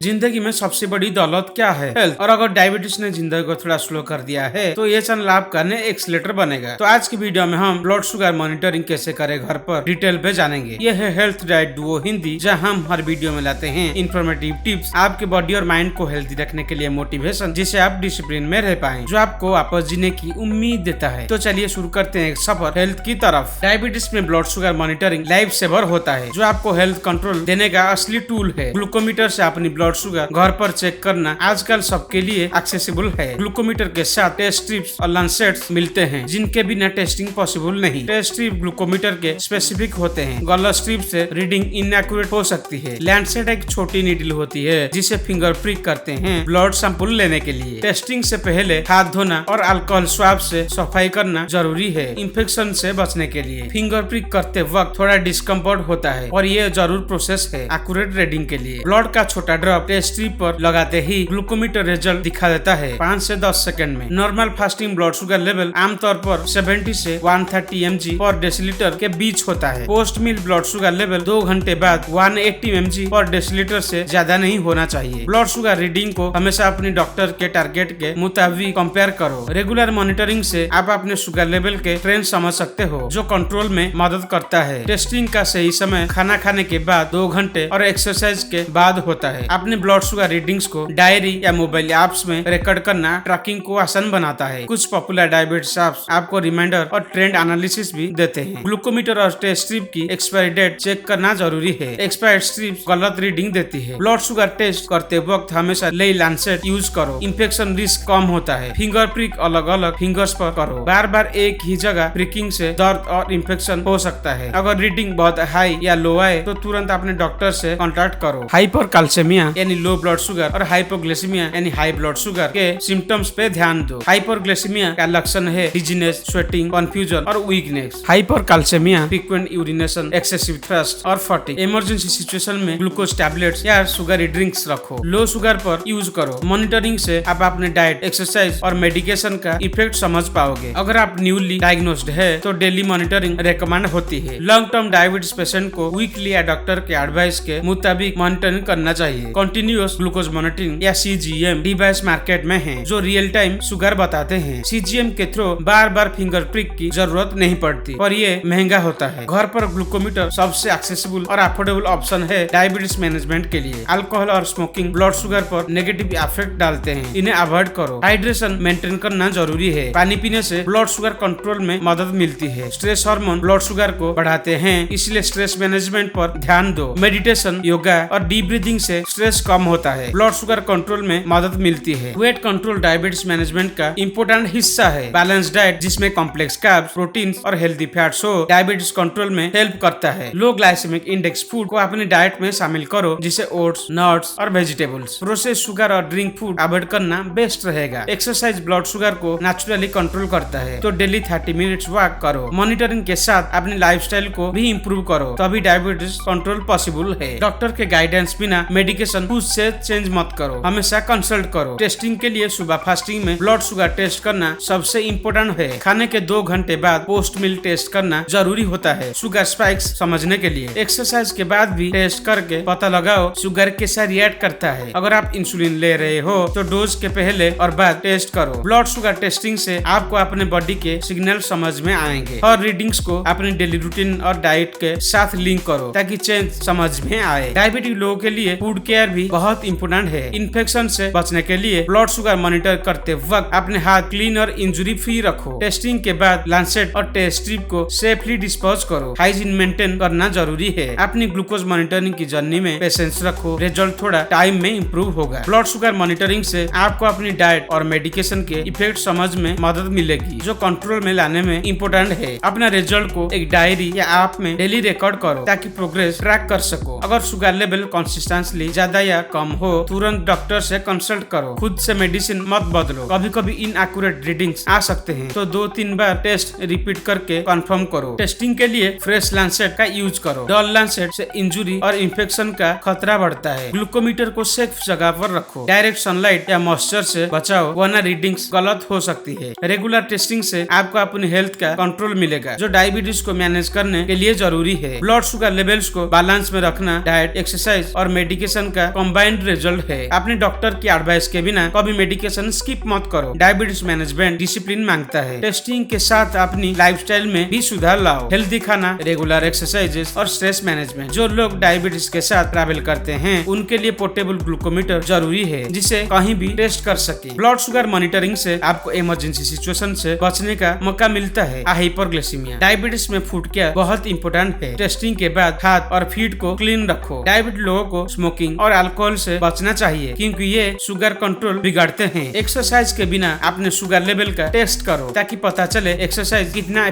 जिंदगी में सबसे बड़ी दौलत क्या है? हेल्थ। और अगर डायबिटीज ने जिंदगी को थोड़ा स्लो कर दिया है तो ये चैनल आपका नए एक्सीलेटर बनेगा। तो आज की वीडियो में हम ब्लड शुगर मॉनिटरिंग कैसे करें घर पर डिटेल पे जानेंगे। ये है हेल्थ डाइट डुओ हिंदी, जहां हम हर वीडियो में लाते हैं इन्फॉर्मेटिव टिप्स, आपके बॉडी और माइंड को हेल्थी रखने के लिए मोटिवेशन, जिससे आप डिसिप्लिन में रह पाए, जो आपको वापस जीने की उम्मीद देता है। तो चलिए शुरू करते हैं एक सफर हेल्थ की तरफ। डायबिटीज में blood sugar monitoring life saver होता है, जो आपको हेल्थ कंट्रोल देने का असली टूल है। ग्लूकोमीटर से अपनी ब्लड शुगर घर पर चेक करना आजकल सबके लिए एक्सेसिबल है। ग्लूकोमीटर के साथ टेस्ट स्ट्रिप्स और लैंसेट्स मिलते हैं, जिनके बिना टेस्टिंग पॉसिबल नहीं। टेस्ट स्ट्रिप ग्लूकोमीटर के स्पेसिफिक होते हैं। गलत स्ट्रिप से रीडिंग इनएक्यूरेट हो सकती है। लैंसेट एक छोटी नीडल होती है जिसे फिंगर प्रिक करते हैं ब्लड सैंपल लेने के लिए। टेस्टिंग से पहले हाथ धोना और अल्कोहल स्वाब से सफाई करना जरूरी है, इंफेक्शन से बचने के लिए। फिंगर प्रिक करते वक्त थोड़ा डिस्कम्फर्ट होता है और ये जरूर प्रोसेस है एक्यूरेट रीडिंग के लिए। ब्लड का छोटा ड्रॉप टेस्ट स्ट्रिप पर लगाते ही ग्लूकोमीटर रिजल्ट दिखा देता है 5 से 10 सेकंड में। Normal fasting blood sugar level आमतौर पर 70 से 130 mg पर डेसीलीटर के बीच होता है। पोस्ट मील ब्लड शुगर लेवल 2 घंटे बाद 180 mg पर डेसीलीटर से ज्यादा नहीं होना चाहिए। ब्लड शुगर रीडिंग को हमेशा अपनी डॉक्टर के टारगेट के मुताबिक कंपेयर करो। रेगुलर मॉनिटरिंग से आप अपने शुगर लेवल के ट्रेंड समझ सकते हो, जो कंट्रोल में मदद करता है। टेस्टिंग का सही समय खाना खाने के बाद 2 घंटे और एक्सरसाइज के बाद होता है। अपने ब्लड शुगर रीडिंग्स को डायरी या मोबाइल एप्स में रिकॉर्ड करना ट्रैकिंग को आसान बनाता है। कुछ पॉपुलर डायबिटीज एप्स आपको रिमाइंडर और ट्रेंड एनालिसिस भी देते हैं। ग्लूकोमीटर और टेस्ट स्ट्रिप की एक्सपायरी डेट चेक करना जरूरी है। एक्सपायर्ड स्ट्रिप गलत रीडिंग देती है। ब्लड शुगर टेस्ट करते वक्त हमेशा नई लैंसेट यूज करो। इन्फेक्शन रिस्क कम होता है। फिंगर प्रिक अलग अलग फिंगर्स पर करो। बार बार एक ही जगह प्रिकिंग से दर्द और इन्फेक्शन हो सकता है। अगर रीडिंग बहुत हाई या लो आए तो तुरंत अपने डॉक्टर से कॉन्टेक्ट करो। हाइपरकैल्सीमिया यानी लो ब्लड शुगर और हाइपोग्लाइसेमिया यानी हाई ब्लड शुगर के सिम्टम्स पे ध्यान दो। हाइपरग्लाइसेमिया का लक्षण है डिजीनेस, स्वेटिंग, कंफ्यूजन और weakness. Hypercalcaemia frequent urination, excessive thirst और फटीग। इमरजेंसी सिचुएशन में ग्लूकोज टैबलेट्स या शुगरी ड्रिंक्स रखो। लो शुगर पर यूज करो। मॉनिटरिंग से आप अपने डाइट, एक्सरसाइज और मेडिकेशन का इफेक्ट समझ पाओगे। अगर आप न्यूली डायग्नोस्ड है तो डेली मॉनिटरिंग रिकमेंड होती है। लॉन्ग टर्म डायबिटीज पेशेंट को वीकली या डॉक्टर के एडवाइस के मुताबिक मॉनिटरिंग करना चाहिए। कंटिन्यूअस ग्लूकोज मॉनिटरिंग या CGM डिवाइस मार्केट में है, जो रियल टाइम शुगर बताते हैं। CGM के थ्रू बार बार फिंगर प्रिक की जरूरत नहीं पड़ती और ये महंगा होता है। घर पर ग्लूकोमीटर सबसे एक्सेसिबल और अफोर्डेबल ऑप्शन है डायबिटीज मैनेजमेंट के लिए। अल्कोहल और स्मोकिंग ब्लड शुगर पर नेगेटिव इफेक्ट डालते हैं, इन्हें अवॉइड करो। हाइड्रेशन मेंटेन करना जरूरी है। पानी पीने से ब्लड शुगर कंट्रोल में मदद मिलती है। स्ट्रेस हार्मोन ब्लड शुगर को बढ़ाते हैं, इसलिए स्ट्रेस मैनेजमेंट पर ध्यान दो। मेडिटेशन, योगा और डीप ब्रीदिंग से स्ट्रेस कम होता है। ब्लड शुगर कंट्रोल में मदद मिलती है। वेट कंट्रोल डायबिटीज मैनेजमेंट का इम्पोर्टेंट हिस्सा है। बैलेंस डाइट जिसमें कॉम्प्लेक्स कार्ब्स, प्रोटीन्स और हेल्दी फैट्स हो, डायबिटीज कंट्रोल में हेल्प करता है। लो ग्लाइसेमिक इंडेक्स फूड को अपनी डाइट में शामिल करो, जिसे ओट्स, नट्स और वेजिटेबल्स। प्रोसेस शुगर और ड्रिंक फूड अवॉइड करना बेस्ट रहेगा। एक्सरसाइज ब्लड शुगर को नेचुरली कंट्रोल करता है, तो डेली 30 मिनट्स वॉक करो। मॉनिटरिंग के साथ अपने लाइफस्टाइल को भी इम्प्रूव करो, तभी डायबिटीज कंट्रोल पॉसिबल है। डॉक्टर के गाइडेंस बिना मेडिकेशन खुद से चेंज मत करो, हमेशा कंसल्ट करो। टेस्टिंग के लिए सुबह फास्टिंग में ब्लड शुगर टेस्ट करना सबसे इम्पोर्टेंट है। खाने के 2 घंटे बाद पोस्ट मील टेस्ट करना जरूरी होता है, शुगर स्पाइक्स समझने के लिए। एक्सरसाइज के बाद भी टेस्ट करके पता लगाओ शुगर कैसा रिएक्ट करता है। अगर आप इंसुलिन ले रहे हो तो डोज के पहले और बाद टेस्ट करो। ब्लड शुगर टेस्टिंग से आपको अपने बॉडी के सिग्नल समझ में आएंगे और रीडिंग्स को अपने डेली रूटीन और डाइट के साथ लिंक करो, ताकि चेंज समझ में आए। डायबिटीज लोगों के लिए फूड केयर भी बहुत इंपोर्टेंट है। इन्फेक्शन से बचने के लिए ब्लड शुगर मॉनिटर करते वक्त अपने हाथ क्लीन और इंजुरी फ्री रखो। टेस्टिंग के बाद लैंसेट और टेस्ट स्ट्रिप को सेफली डिस्पोज करो। हाइजीन मेंटेन करना जरूरी है। अपनी ग्लूकोज मॉनिटरिंग की जर्नी में पेशेंस रखो, रिजल्ट थोड़ा टाइम में इम्प्रूव होगा। ब्लड शुगर मॉनिटरिंग से आपको अपनी डाइट और मेडिकेशन के इफेक्ट समझ में मदद मिलेगी, जो कंट्रोल में लाने में इम्पोर्टेंट है। अपना रिजल्ट को एक डायरी या ऐप में डेली रिकॉर्ड करो, ताकि प्रोग्रेस ट्रैक कर सको। अगर शुगर लेवल कंसिस्टेंटली ज्यादा या कम हो, तुरंत डॉक्टर से कंसल्ट करो। खुद से मेडिसिन मत बदलो। कभी कभी इनएक्यूरेट रीडिंग्स आ सकते हैं, तो 2-3 बार टेस्ट रिपीट करके कंफर्म करो। टेस्टिंग के लिए फ्रेश लैंसेट का यूज करो। डल लैंसेट से इंजुरी और इन्फेक्शन का खतरा बढ़ता है। ग्लूकोमीटर को सेफ जगह पर रखो। डायरेक्ट सनलाइट या मॉइस्चर से बचाओ, वरना रीडिंग्स गलत हो सकती है। रेगुलर टेस्टिंग से आपको अपनी हेल्थ का कंट्रोल मिलेगा, जो डायबिटीज को मैनेज करने के लिए जरूरी है। ब्लड शुगर लेवल्स को बैलेंस में रखना डाइट, एक्सरसाइज और मेडिकेशन का कंबाइंड रिजल्ट है। अपने डॉक्टर की एडवाइस के बिना कभी मेडिकेशन स्किप मत करो। डायबिटीज मैनेजमेंट डिसिप्लिन मांगता है। टेस्टिंग के साथ अपनी लाइफस्टाइल में भी सुधार लाओ। हेल्दी खाना, रेगुलर एक्सरसाइजेस और स्ट्रेस मैनेजमेंट। जो लोग डायबिटीज के साथ ट्रैवल करते हैं उनके लिए पोर्टेबल ग्लूकोमीटर जरूरी है जिसे कहीं भी टेस्ट कर सके। ब्लड शुगर मॉनिटरिंग से आपको इमरजेंसी सिचुएशन से बचने का मौका मिलता है। हाइपरग्लाइसीमिया। डायबिटीज में फूड केयर बहुत इंपॉर्टेंट है। टेस्टिंग के बाद हाथ और फीट को क्लीन रखो। डायबिटीज लोगों को स्मोकिंग और अल्कोहल से बचना चाहिए क्योंकि ये शुगर कंट्रोल बिगाड़ते हैं। एक्सरसाइज के बिना अपने शुगर लेवल का टेस्ट करो ताकि पता चले एक्सरसाइज कितना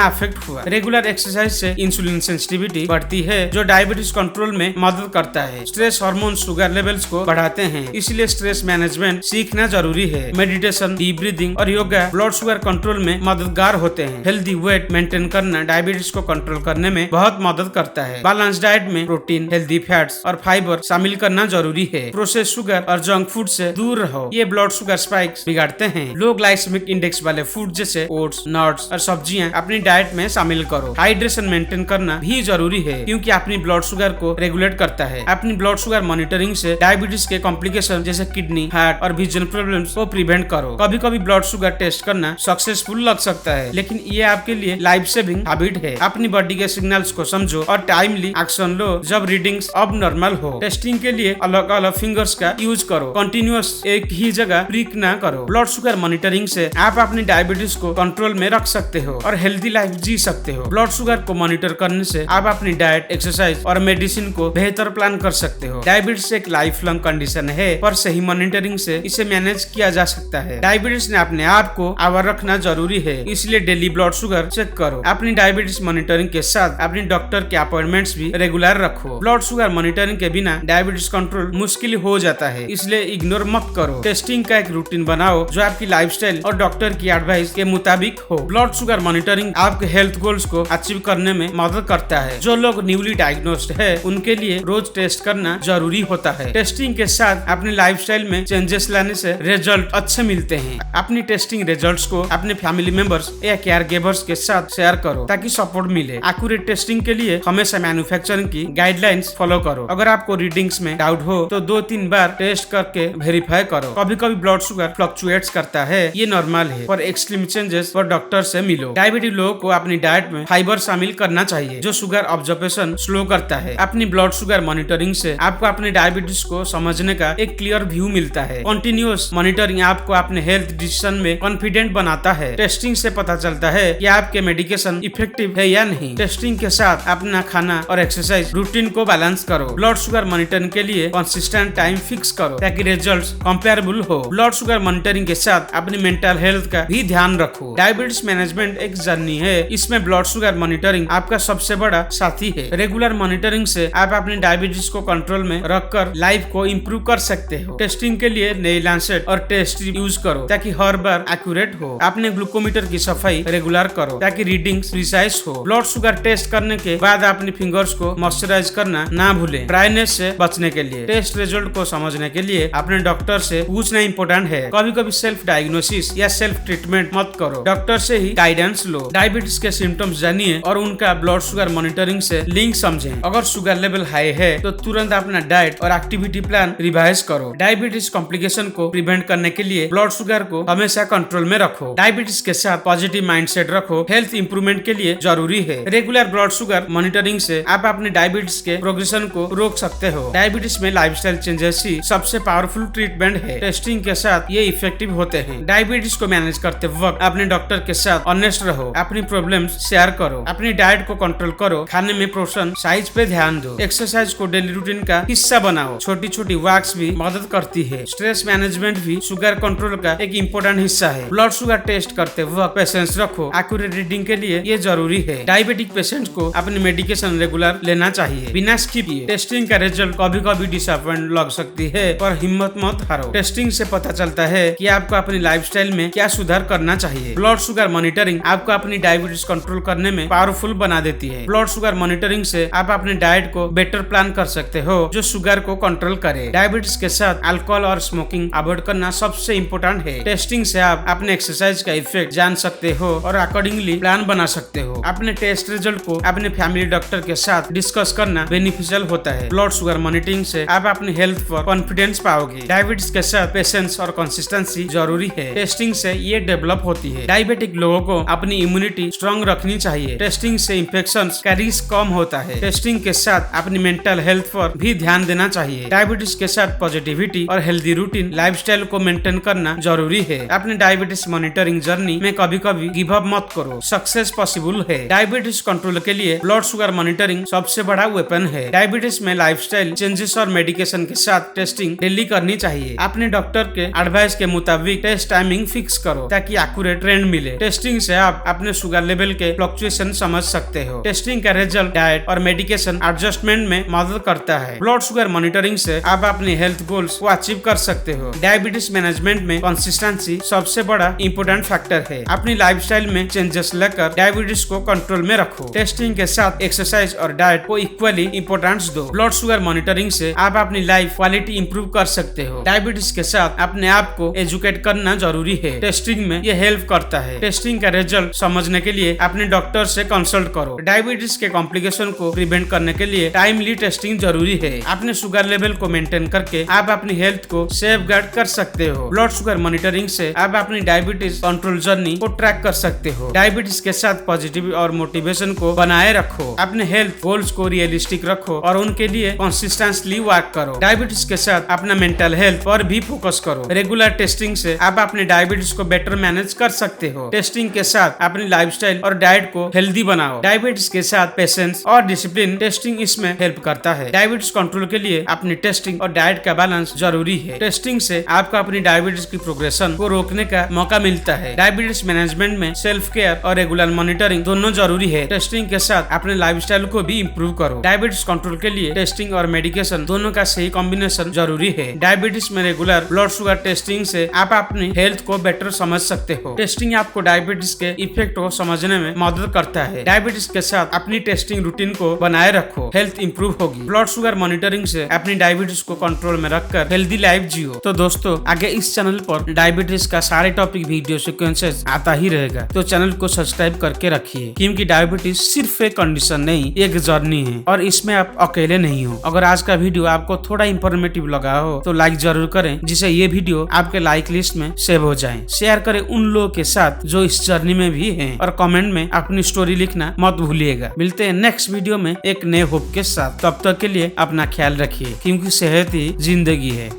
अफेक्ट हुआ। रेगुलर एक्सरसाइज से इंसुलिन सेंसिटिविटी बढ़ती है जो डायबिटीज कंट्रोल में मदद करता है। स्ट्रेस हार्मोन शुगर लेवल्स को बढ़ाते हैं, इसलिए स्ट्रेस मैनेजमेंट सीखना जरूरी है। मेडिटेशन, डीप ब्रीदिंग और योगा ब्लड शुगर कंट्रोल में मददगार होते हैं। हेल्दी वेट मेंटेन करना डायबिटीज को कंट्रोल करने में बहुत मदद करता है। बैलेंस डाइट में प्रोटीन, हेल्दी फैट्स और फाइबर शामिल करना जरूरी है। प्रोसेस शुगर और जंक फूड से दूर रहो, ये ब्लड शुगर स्पाइक्स बिगाड़ते हैं। लो ग्लाइसेमिक इंडेक्स वाले फूड जैसे ओट्स, नट्स और सब्जियां अपनी डाइट में शामिल करो। हाइड्रेशन मेंटेन करना भी जरूरी है क्योंकि अपनी ब्लड शुगर को रेगुलेट करता है। अपनी ब्लड शुगर मॉनिटरिंग से डायबिटीज के कॉम्प्लिकेशन जैसे किडनी, हार्ट और विजन प्रॉब्लम्स को प्रिवेंट करो। कभी कभी ब्लड शुगर टेस्ट करना सक्सेसफुल लग सकता है लेकिन ये आपके लिए लाइफ सेविंग हैबिट है। अपनी बॉडी के सिग्नल्स को समझो और टाइमली एक्शन लो जब रीडिंग्स अब नॉर्मल हो। टेस्टिंग के लिए अलग अलग फिंगर्स का यूज करो। कंटिन्यूअस एक ही जगह प्रिक ना करो। ब्लड शुगर मॉनिटरिंग से आप अपनी डायबिटीज को कंट्रोल में रख सकते हो और हेल्दी लाइफ जी सकते हो। ब्लड शुगर को मॉनिटर करने से आप अपनी डाइट, एक्सरसाइज और मेडिसिन को बेहतर प्लान कर सकते हो। डायबिटीज एक लाइफ लॉन्ग कंडीशन है पर सही मॉनिटरिंग से इसे मैनेज किया जा सकता है। डायबिटीज ने अपने आप को आवर रखना जरूरी है, इसलिए डेली ब्लड शुगर चेक करो। अपनी डायबिटीज मॉनिटरिंग के साथ अपने डॉक्टर के अपॉइंटमेंट्स भी रेगुलर रखो। ब्लड शुगर मॉनिटरिंग के बिना डायबिटीज कंट्रोल मुश्किल हो जाता है, इसलिए इग्नोर मत करो। टेस्टिंग का एक रूटीन बनाओ जो आपकी लाइफस्टाइल और डॉक्टर की एडवाइस के मुताबिक हो। ब्लड शुगर मॉनिटरिंग आपके हेल्थ गोल्स को अचीव करने में मदद करता है। जो लोग न्यूली डायग्नोस्ड है उनके लिए रोज टेस्ट करना जरूरी होता है। टेस्टिंग के साथ अपने लाइफस्टाइल में चेंजेस लाने से रिजल्ट अच्छे मिलते हैं। अपनी टेस्टिंग रिजल्ट्स को अपने फैमिली मेंबर्स या केयर गिवर्स के साथ शेयर करो ताकि सपोर्ट मिले। एक्यूरेट टेस्टिंग के लिए हमेशा मैन्युफैक्चरिंग की गाइडलाइंस फॉलो करो। अगर आपको रीडिंग्स में डाउट हो तो 2-3 बार टेस्ट करके वेरीफाई करो। कभी कभी ब्लड शुगर फ्लक्चुएट्स करता है, ये नॉर्मल है, पर एक्सट्रीम चेंजेस पर डॉक्टर से मिलो। डायबिटीज लोगों को अपनी डाइट में फाइबर शामिल करना चाहिए जो शुगर ऑब्जर्वेशन स्लो करता है। अपनी ब्लड शुगर मॉनिटरिंग से आपको अपने डायबिटीज को समझने का एक क्लियर व्यू मिलता है। कंटिन्यूअस मॉनिटरिंग आपको अपने हेल्थ डिसीजन में कॉन्फिडेंट बनाता है। टेस्टिंग से पता चलता है कि आपके मेडिकेशन इफेक्टिव है या नहीं। टेस्टिंग के साथ अपना खाना और एक्सरसाइज रूटीन को बैलेंस करो। ब्लड शुगर मॉनिटरिंग के लिए कंसिस्टेंट टाइम फिक्स करो ताकि रिजल्ट्स कंपेरेबल हो। ब्लड शुगर मॉनिटरिंग के साथ अपनी मेंटल हेल्थ का भी ध्यान रखो। डायबिटीज मैनेजमेंट एक जर्नी है, इसमें ब्लड शुगर मॉनिटरिंग आपका सबसे बड़ा साथी है। रेगुलर मॉनिटरिंग से आप अपने डायबिटीज को कंट्रोल में रखकर लाइफ को इम्प्रूव कर सकते हो। टेस्टिंग के लिए नई लैंसेट और टेस्ट यूज करो ताकि हर बार एक्यूरेट हो। अपने ग्लूकोमीटर की सफाई रेगुलर करो ताकि रीडिंग्स प्रिसाइज हो। ब्लड शुगर टेस्ट करने के बाद अपने फिंगर्स को मॉइस्चराइज करना ना भूलें। ड्राइनेस से बचने के लिए टेस्ट रिजल्ट को समझने के लिए अपने डॉक्टर से पूछना इम्पोर्टेंट है। कभी कभी सेल्फ डायग्नोसिस या सेल्फ ट्रीटमेंट मत करो, डॉक्टर से ही गाइडेंस लो। डायबिटीज के सिम्टम्स जानिए और उनका ब्लड शुगर मॉनिटरिंग से लिंक समझें। अगर शुगर लेवल हाई है तो तुरंत अपना डाइट और एक्टिविटी प्लान रिवाइज करो। डायबिटीज कॉम्प्लिकेशन को प्रिवेंट करने के लिए ब्लड शुगर को हमेशा कंट्रोल में रखो। डायबिटीज के साथ पॉजिटिव माइंडसेट रखो, हेल्थ इंप्रूवमेंट के लिए जरूरी है। रेगुलर ब्लड शुगर मॉनिटरिंग से आप अपने डायबिटीज के प्रोग्रेशन को रोक सकते हो। डायबिटीज में लाइफस्टाइल चेंजेस ही सबसे पावरफुल ट्रीटमेंट है। टेस्टिंग के साथ ये इफेक्टिव होते हैं। डायबिटीज को मैनेज करते वक्त अपने डॉक्टर के साथ ऑनेस्ट रहो। अपनी प्रॉब्लम्स शेयर करो। अपनी डाइट को कंट्रोल करो। खाने में पोर्शन साइज पे ध्यान दो। एक्सरसाइज को डेली रूटीन का हिस्सा बनाओ। छोटी छोटी वॉक्स भी मदद करती है। स्ट्रेस मैनेजमेंट भी शुगर कंट्रोल का एक इम्पोर्टेंट हिस्सा है। ब्लड शुगर टेस्ट करते वक्त पेशेंस रखो। एक्यूरेट रीडिंग के लिए ये जरूरी है। डायबिटिक पेशेंट को अपनी मेडिकेशन रेगुलर लेना चाहिए बिना स्किप किए। टेस्टिंग का रिजल्ट कभी कभी डिसअपॉइंट लग सकती है पर हिम्मत मत हारो। टेस्टिंग से पता चलता है कि आपको अपनी लाइफस्टाइल में क्या सुधार करना चाहिए। ब्लड शुगर मॉनिटरिंग आपको अपनी डायबिटीज कंट्रोल करने में पावरफुल बना देती है। ब्लड शुगर मॉनिटरिंग से आप अपने डाइट को बेटर प्लान कर सकते हो जो शुगर को कंट्रोल करे। डायबिटीज के साथ अल्कोहल और स्मोकिंग अवॉइड करना सबसे इम्पोर्टेंट है। टेस्टिंग से आप अपने एक्सरसाइज का इफेक्ट जान सकते हो और अकॉर्डिंगली प्लान बना सकते हो। अपने टेस्ट रिजल्ट को अपने फैमिली डॉक्टर के साथ डिस्कस करना करना बेनिफिशियल होता है। ब्लड शुगर मॉनिटरिंग से आप अपनी हेल्थ पर कॉन्फिडेंस पाओगे। डायबिटीज के साथ पेशेंस और कंसिस्टेंसी जरूरी है। टेस्टिंग से ये डेवलप होती है। डायबिटिक लोगों को अपनी इम्यूनिटी स्ट्रॉन्ग रखनी चाहिए। टेस्टिंग से इन्फेक्शन का रिस्क कम होता है। टेस्टिंग के साथ अपनी मेंटल हेल्थ पर भी ध्यान देना चाहिए। डायबिटीज के साथ पॉजिटिविटी और हेल्दी रूटीन लाइफस्टाइल को मेंटेन करना जरूरी है। अपनी डायबिटीज मॉनिटरिंग जर्नी में कभी कभी गिव अप मत करो, सक्सेस पॉसिबल है। डायबिटीज कंट्रोल के लिए ब्लड शुगर मॉनिटरिंग सबसे बड़ा वेपन है। डायबिटीज में लाइफस्टाइल चेंजेस और मेडिकेशन के साथ टेस्टिंग डेली करनी चाहिए। अपने डॉक्टर के एडवाइस के मुताबिक टेस्ट टाइमिंग फिक्स करो ताकि एक्यूरेट ट्रेंड मिले। टेस्टिंग से आप अपने शुगर लेवल के फ्लक्चुएशन समझ सकते हो। टेस्टिंग का रिजल्ट डाइट और मेडिकेशन एडजस्टमेंट में मदद करता है। ब्लड शुगर मॉनिटरिंग से आप अपने हेल्थ गोल्स को अचीव कर सकते हो। डायबिटीज मैनेजमेंट में कंसिस्टेंसी सबसे बड़ा इंपॉर्टेंट फैक्टर है। अपनी लाइफस्टाइल में चेंजेस लेकर डायबिटीज को कंट्रोल में रखो। टेस्टिंग के साथ एक्सरसाइज और डाइट को इक्वली इंपॉर्टेंस दो। ब्लड शुगर मॉनिटरिंग से आप अपनी लाइफ क्वालिटी इंप्रूव कर सकते हो। डायबिटीज के साथ अपने आप को एजुकेट करना जरूरी है। टेस्टिंग में ये हेल्प करता है। टेस्टिंग का रिजल्ट समझने के लिए अपने डॉक्टर से कंसल्ट करो। डायबिटीज के कॉम्प्लिकेशन को प्रिवेंट करने के लिए टाइमली टेस्टिंग जरूरी है। अपने शुगर लेवल को मेंटेन करके आप अपनी हेल्थ को सेफगार्ड कर सकते हो। ब्लड शुगर मॉनिटरिंग से आप अपनी डायबिटीज कंट्रोल जर्नी को ट्रैक कर सकते हो। डायबिटीज के साथ पॉजिटिव और मोटिवेशन को बनाए रखो। अपने हेल्थ गोल्स को रियलिस्टिक रखो और उनके लिए कंसिस्टेंटली वर्क करो। डायबिटीज के साथ अपना मेंटल हेल्थ पर भी फोकस करो। रेगुलर टेस्टिंग से आप अपने डायबिटीज को बेटर मैनेज कर सकते हो। टेस्टिंग के साथ अपनी लाइफस्टाइल और डाइट को हेल्दी बनाओ। डायबिटीज के साथ पेशेंस और डिसिप्लिन टेस्टिंग इसमें हेल्प करता है। डायबिटीज कंट्रोल के लिए अपनी टेस्टिंग और डाइट का बैलेंस जरूरी है। टेस्टिंग से आपको अपनी डायबिटीज की प्रोग्रेशन को रोकने का मौका मिलता है। डायबिटीज मैनेजमेंट में सेल्फ केयर और रेगुलर मॉनिटरिंग दोनों जरूरी है। टेस्टिंग के साथ अपने लाइफस्टाइल को भी इंप्रूव करो। डायबिटीज कंट्रोल के लिए टेस्टिंग और मेडिकेशन दोनों का सही कॉम्बिनेशन जरूरी है। डायबिटीज में रेगुलर ब्लड शुगर टेस्टिंग से आप अपनी हेल्थ को बेटर समझ सकते हो। टेस्टिंग आपको डायबिटीज के इफेक्ट को समझने में मदद करता है। डायबिटीज के साथ अपनी टेस्टिंग रूटीन को बनाए रखो, हेल्थ इंप्रूव होगी। ब्लड शुगर मॉनिटरिंग से अपनी डायबिटीज को कंट्रोल में रखकर हेल्दी लाइफ जियो। तो दोस्तों आगे इस चैनल पर डायबिटीज का सारे टॉपिक वीडियो सीक्वेंसेस आता ही रहेगा, तो चैनल को सब्सक्राइब करके रखिए, क्योंकि डायबिटीज सिर्फ एक कंडीशन नहीं, एक जर्नी है और इसमें आप अकेले नहीं हो। अगर आज का वीडियो आपको थोड़ा इंफॉर्मेटिव लगा हो तो लाइक जरूर करें, जिससे ये वीडियो आपके लाइक लिस्ट में सेव हो जाए। शेयर करें उन लोगों के साथ जो इस जर्नी में भी हैं और कमेंट में अपनी स्टोरी लिखना मत भूलिएगा। मिलते हैं नेक्स्ट वीडियो में एक नए होप के साथ। तब तक के लिए अपना ख्याल रखिए, क्योंकि सेहत ही जिंदगी है।